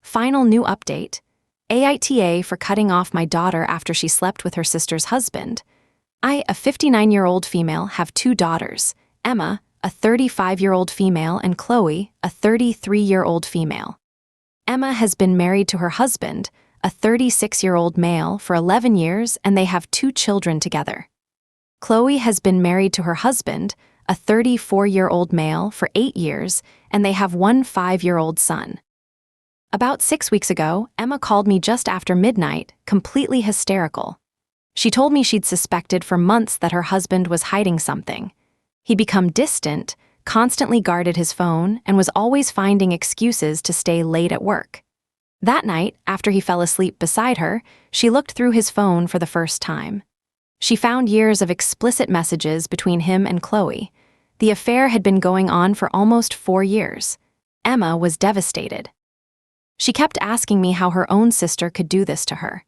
Final new update. Aita for cutting off my daughter after she slept with her sister's husband. I, a 59-year-old female, have two daughters, Emma, a 35-year-old female, and Chloe, a 33-year-old female. Emma has been married to her husband, a 36-year-old male, for 11 years, and they have two children together. Chloe has been married to her husband, a 34-year-old male, for 8 years, and they have one 5-year-old son. About 6 weeks ago, Emma called me just after midnight, completely hysterical. She told me she'd suspected for months that her husband was hiding something. He'd become distant, constantly guarded his phone, and was always finding excuses to stay late at work. That night, after he fell asleep beside her, she looked through his phone for the first time. She found years of explicit messages between him and Chloe. The affair had been going on for almost 4 years. Emma was devastated. She kept asking me how her own sister could do this to her.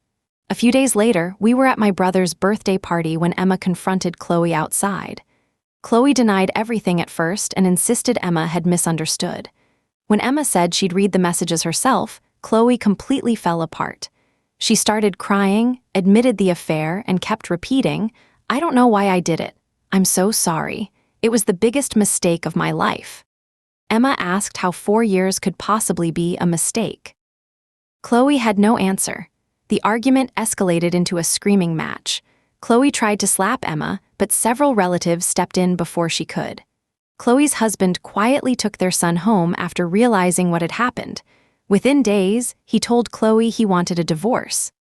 A few days later, we were at my brother's birthday party when Emma confronted Chloe outside. Chloe denied everything at first and insisted Emma had misunderstood. When Emma said she'd read the messages herself, Chloe completely fell apart. She started crying, admitted the affair, and kept repeating, "I don't know why I did it. I'm so sorry. It was the biggest mistake of my life." Emma asked how 4 years could possibly be a mistake. Chloe had no answer. The argument escalated into a screaming match. Chloe tried to slap Emma, but several relatives stepped in before she could. Chloe's husband quietly took their son home after realizing what had happened. Within days, he told Chloe he wanted a divorce.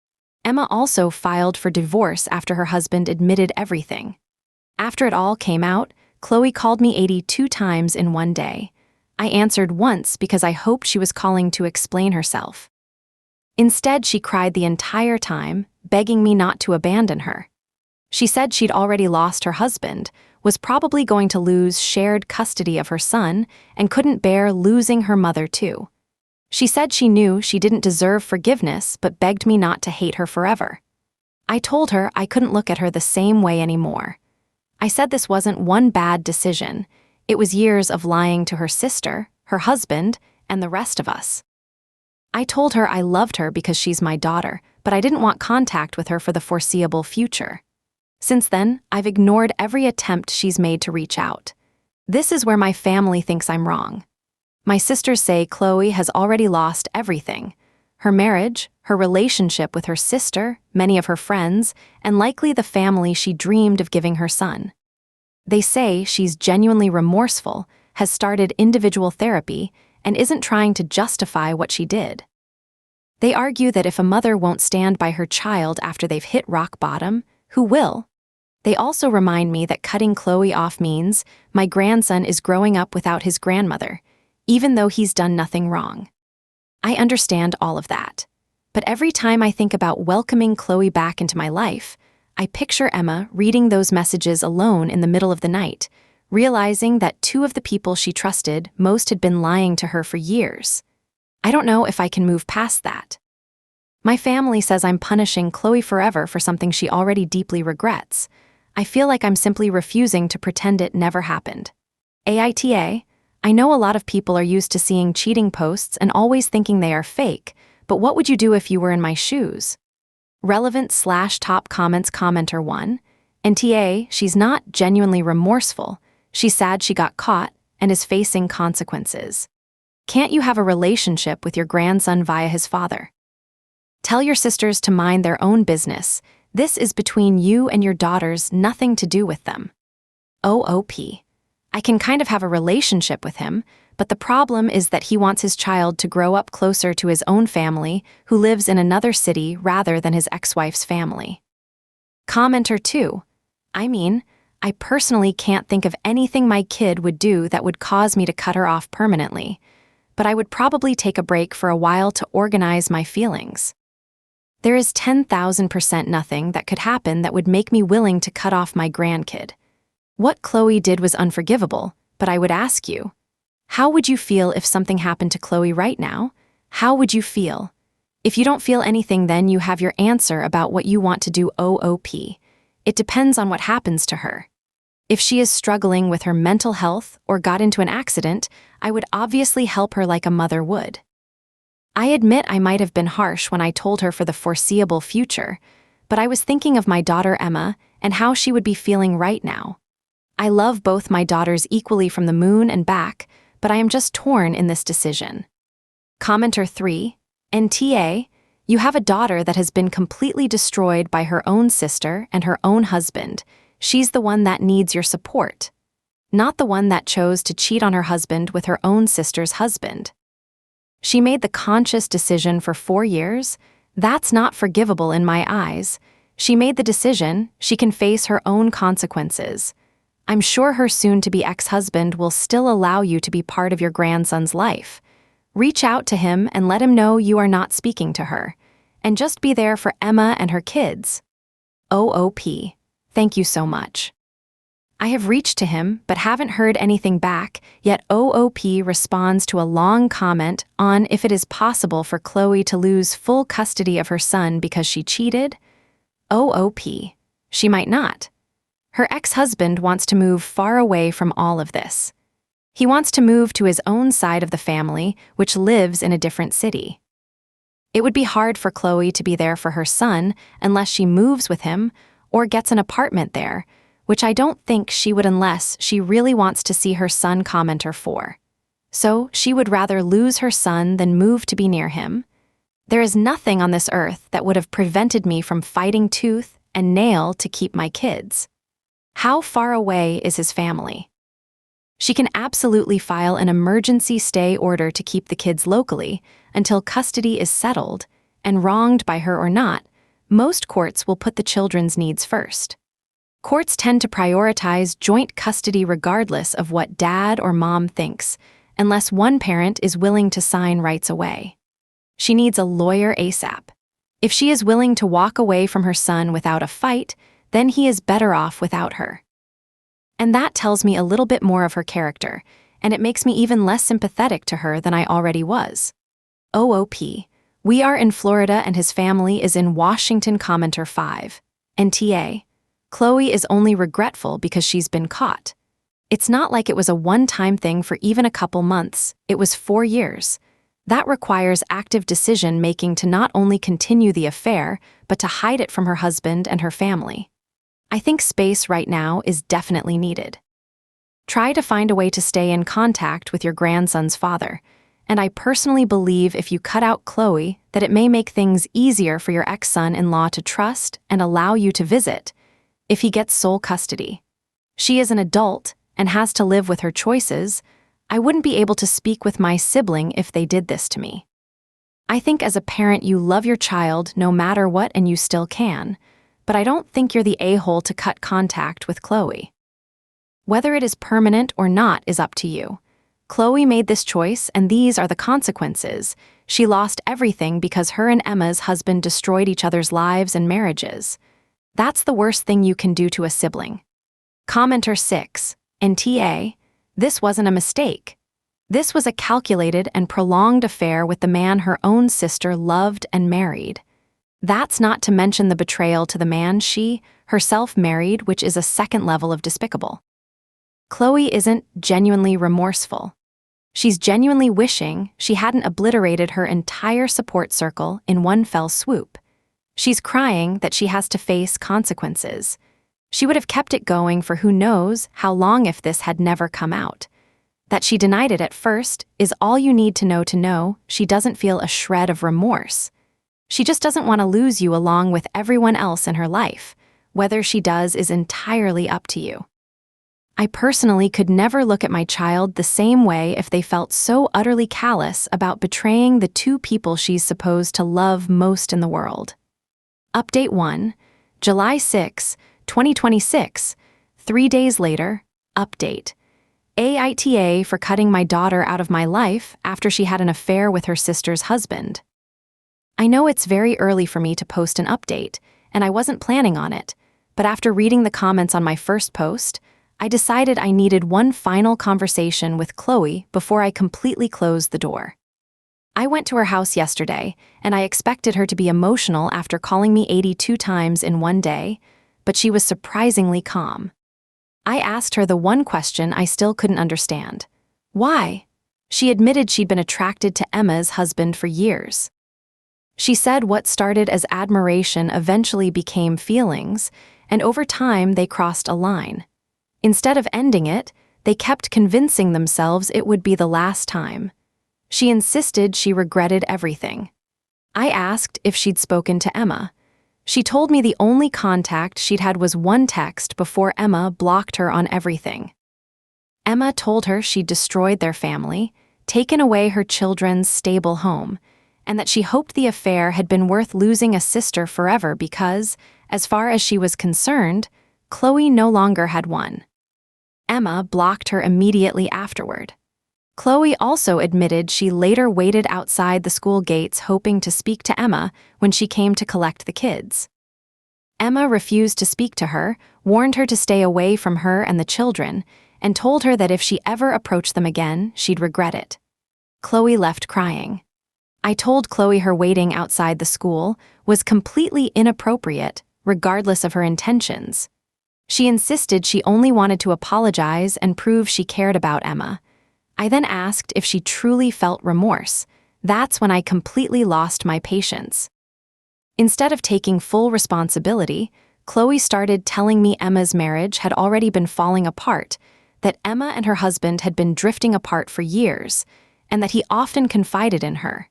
Emma also filed for divorce after her husband admitted everything. After it all came out, Chloe called me 82 times in one day. I answered once because I hoped she was calling to explain herself. Instead, she cried the entire time, begging me not to abandon her. She said she'd already lost her husband, was probably going to lose shared custody of her son, and couldn't bear losing her mother too. She said she knew she didn't deserve forgiveness but begged me not to hate her forever. I told her I couldn't look at her the same way anymore. I said this wasn't one bad decision. It was years of lying to her sister, her husband, and the rest of us. I told her I loved her because she's my daughter, but I didn't want contact with her for the foreseeable future. Since then, I've ignored every attempt she's made to reach out. This is where my family thinks I'm wrong. My sisters say Chloe has already lost everything: her marriage, her relationship with her sister, many of her friends, and likely the family she dreamed of giving her son. They say she's genuinely remorseful, has started individual therapy, and isn't trying to justify what she did. They argue that if a mother won't stand by her child after they've hit rock bottom, who will? They also remind me that cutting Chloe off means my grandson is growing up without his grandmother, even though he's done nothing wrong. I understand all of that. But every time I think about welcoming Chloe back into my life, I picture Emma reading those messages alone in the middle of the night, realizing that 2 of the people she trusted most had been lying to her for years. I don't know if I can move past that. My family says I'm punishing Chloe forever for something she already deeply regrets. I feel like I'm simply refusing to pretend it never happened. Aita, I know a lot of people are used to seeing cheating posts and always thinking they are fake, but what would you do if you were in my shoes? Relevant/top comments commenter 1. NTA, she's not genuinely remorseful. She's sad she got caught and is facing consequences. Can't you have a relationship with your grandson via his father? Tell your sisters to mind their own business. This is between you and your daughters, nothing to do with them. OOP. I can kind of have a relationship with him, but the problem is that he wants his child to grow up closer to his own family, who lives in another city rather than his ex-wife's family. Commenter 2. I personally can't think of anything my kid would do that would cause me to cut her off permanently, but I would probably take a break for a while to organize my feelings. There is 10,000% nothing that could happen that would make me willing to cut off my grandkid. What Chloe did was unforgivable, but I would ask you, how would you feel if something happened to Chloe right now? How would you feel? If you don't feel anything, then you have your answer about what you want to do. OOP. It depends on what happens to her. If she is struggling with her mental health or got into an accident, I would obviously help her like a mother would. I admit I might have been harsh when I told her for the foreseeable future, but I was thinking of my daughter Emma and how she would be feeling right now. I love both my daughters equally from the moon and back, but I am just torn in this decision. Commenter 3, NTA, you have a daughter that has been completely destroyed by her own sister and her own husband. She's the one that needs your support, not the one that chose to cheat on her husband with her own sister's husband. She made the conscious decision for 4 years. That's not forgivable in my eyes. She made the decision, she can face her own consequences. I'm sure her soon-to-be ex-husband will still allow you to be part of your grandson's life. Reach out to him and let him know you are not speaking to her. And just be there for Emma and her kids. OOP. Thank you so much. I have reached to him but haven't heard anything back, yet OOP responds to a long comment on if it is possible for Chloe to lose full custody of her son because she cheated. OOP. She might not. Her ex-husband wants to move far away from all of this. He wants to move to his own side of the family, which lives in a different city. It would be hard for Chloe to be there for her son unless she moves with him or gets an apartment there, which I don't think she would unless she really wants to see her son. Commenter 4. So she would rather lose her son than move to be near him. There is nothing on this earth that would have prevented me from fighting tooth and nail to keep my kids. How far away is his family? She can absolutely file an emergency stay order to keep the kids locally until custody is settled, and wronged by her or not, most courts will put the children's needs first. Courts tend to prioritize joint custody regardless of what dad or mom thinks, unless one parent is willing to sign rights away. She needs a lawyer ASAP. If she is willing to walk away from her son without a fight, then he is better off without her. And that tells me a little bit more of her character, and it makes me even less sympathetic to her than I already was. OOP. We are in Florida and his family is in Washington. Commenter 5. NTA. Chloe is only regretful because she's been caught. It's not like it was a one-time thing for even a couple months, it was 4 years. That requires active decision-making to not only continue the affair, but to hide it from her husband and her family. I think space right now is definitely needed. Try to find a way to stay in contact with your grandson's father, and I personally believe if you cut out Chloe, that it may make things easier for your ex-son-in-law to trust and allow you to visit, if he gets sole custody. She is an adult and has to live with her choices. I wouldn't be able to speak with my sibling if they did this to me. I think as a parent you love your child no matter what and you still can, but I don't think you're the a-hole to cut contact with Chloe. Whether it is permanent or not is up to you. Chloe made this choice and these are the consequences. She lost everything because her and Emma's husband destroyed each other's lives and marriages. That's the worst thing you can do to a sibling. Commenter 6. NTA. This wasn't a mistake. This was a calculated and prolonged affair with the man her own sister loved and married. That's not to mention the betrayal to the man she, herself married, which is a second level of despicable. Chloe isn't genuinely remorseful. She's genuinely wishing she hadn't obliterated her entire support circle in one fell swoop. She's crying that she has to face consequences. She would have kept it going for who knows how long if this had never come out. That she denied it at first is all you need to know she doesn't feel a shred of remorse. She just doesn't want to lose you along with everyone else in her life. Whether she does is entirely up to you. I personally could never look at my child the same way if they felt so utterly callous about betraying the two people she's supposed to love most in the world. Update 1, July 6, 2026. 3 days later, update. Aita for cutting my daughter out of my life after she had an affair with her sister's husband. I know it's very early for me to post an update, and I wasn't planning on it, but after reading the comments on my first post, I decided I needed one final conversation with Chloe before I completely closed the door. I went to her house yesterday, and I expected her to be emotional after calling me 82 times in one day, but she was surprisingly calm. I asked her the one question I still couldn't understand. Why? She admitted she'd been attracted to Emma's husband for years. She said what started as admiration eventually became feelings, and over time they crossed a line. Instead of ending it, they kept convincing themselves it would be the last time. She insisted she regretted everything. I asked if she'd spoken to Emma. She told me the only contact she'd had was one text before Emma blocked her on everything. Emma told her she'd destroyed their family, taken away her children's stable home, and that she hoped the affair had been worth losing a sister forever because, as far as she was concerned, Chloe no longer had one. Emma blocked her immediately afterward. Chloe also admitted she later waited outside the school gates hoping to speak to Emma when she came to collect the kids. Emma refused to speak to her, warned her to stay away from her and the children, and told her that if she ever approached them again, she'd regret it. Chloe left crying. I told Chloe her waiting outside the school was completely inappropriate, regardless of her intentions. She insisted she only wanted to apologize and prove she cared about Emma. I then asked if she truly felt remorse. That's when I completely lost my patience. Instead of taking full responsibility, Chloe started telling me Emma's marriage had already been falling apart, that Emma and her husband had been drifting apart for years, and that he often confided in her.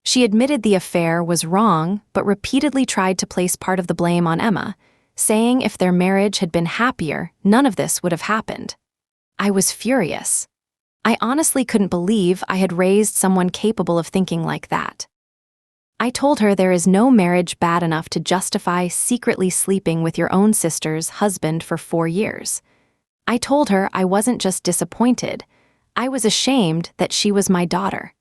She admitted the affair was wrong, but repeatedly tried to place part of the blame on Emma, saying if their marriage had been happier, none of this would have happened. I was furious. I honestly couldn't believe I had raised someone capable of thinking like that. I told her there is no marriage bad enough to justify secretly sleeping with your own sister's husband for 4 years. I told her I wasn't just disappointed, I was ashamed that she was my daughter.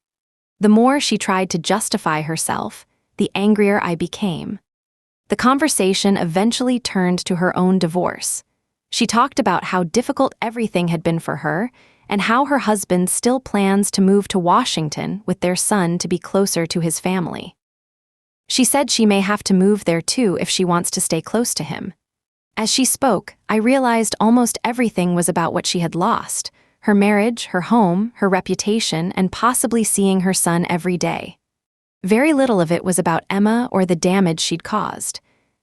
The more she tried to justify herself, the angrier I became. The conversation eventually turned to her own divorce. She talked about how difficult everything had been for her and how her husband still plans to move to Washington with their son to be closer to his family. She said she may have to move there too if she wants to stay close to him. As she spoke, I realized almost everything was about what she had lost: her marriage, her home, her reputation, and possibly seeing her son every day. Very little of it was about Emma or the damage she'd caused.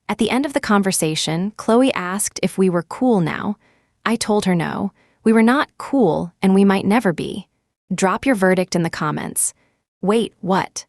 At the end of the conversation, Chloe asked if we were cool now. I told her no, we were not cool and we might never be. Drop your verdict in the comments. Wait, what?